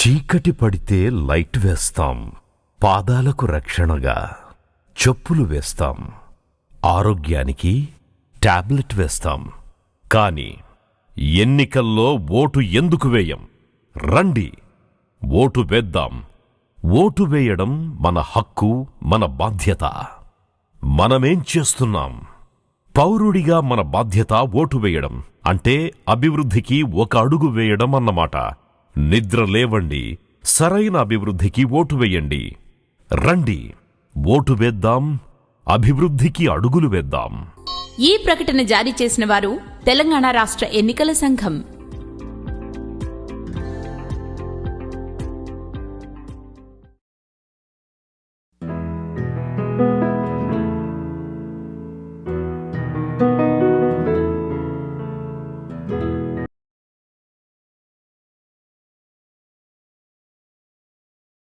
చీకటి పడితే లైట్ వేస్తాం, పాదాలకు రక్షణగా చెప్పులు వేస్తాం, ఆరోగ్యానికి టాబ్లెట్ వేస్తాం. కాని ఎన్నికల్లో ఓటు ఎందుకు వేయం? రండి, ఓటు వేద్దాం. ఓటు వేయడం మన హక్కు, మన బాధ్యత. మనమేం చేస్తున్నాం? పౌరుడిగా మన బాధ్యత ఓటు వేయడం అంటే అభివృద్ధికి ఒక అడుగు వేయడం అన్నమాట. నిద్ర లేవండి, సరైన అభివృద్ధికి ఓటు వేయండి. రండి, ఓటు వేద్దాం, అభివృద్ధికి అడుగులు వేద్దాం. ఈ ప్రకటన జారీ చేసిన వారు తెలంగాణ రాష్ట్ర ఎన్నికల సంఘం.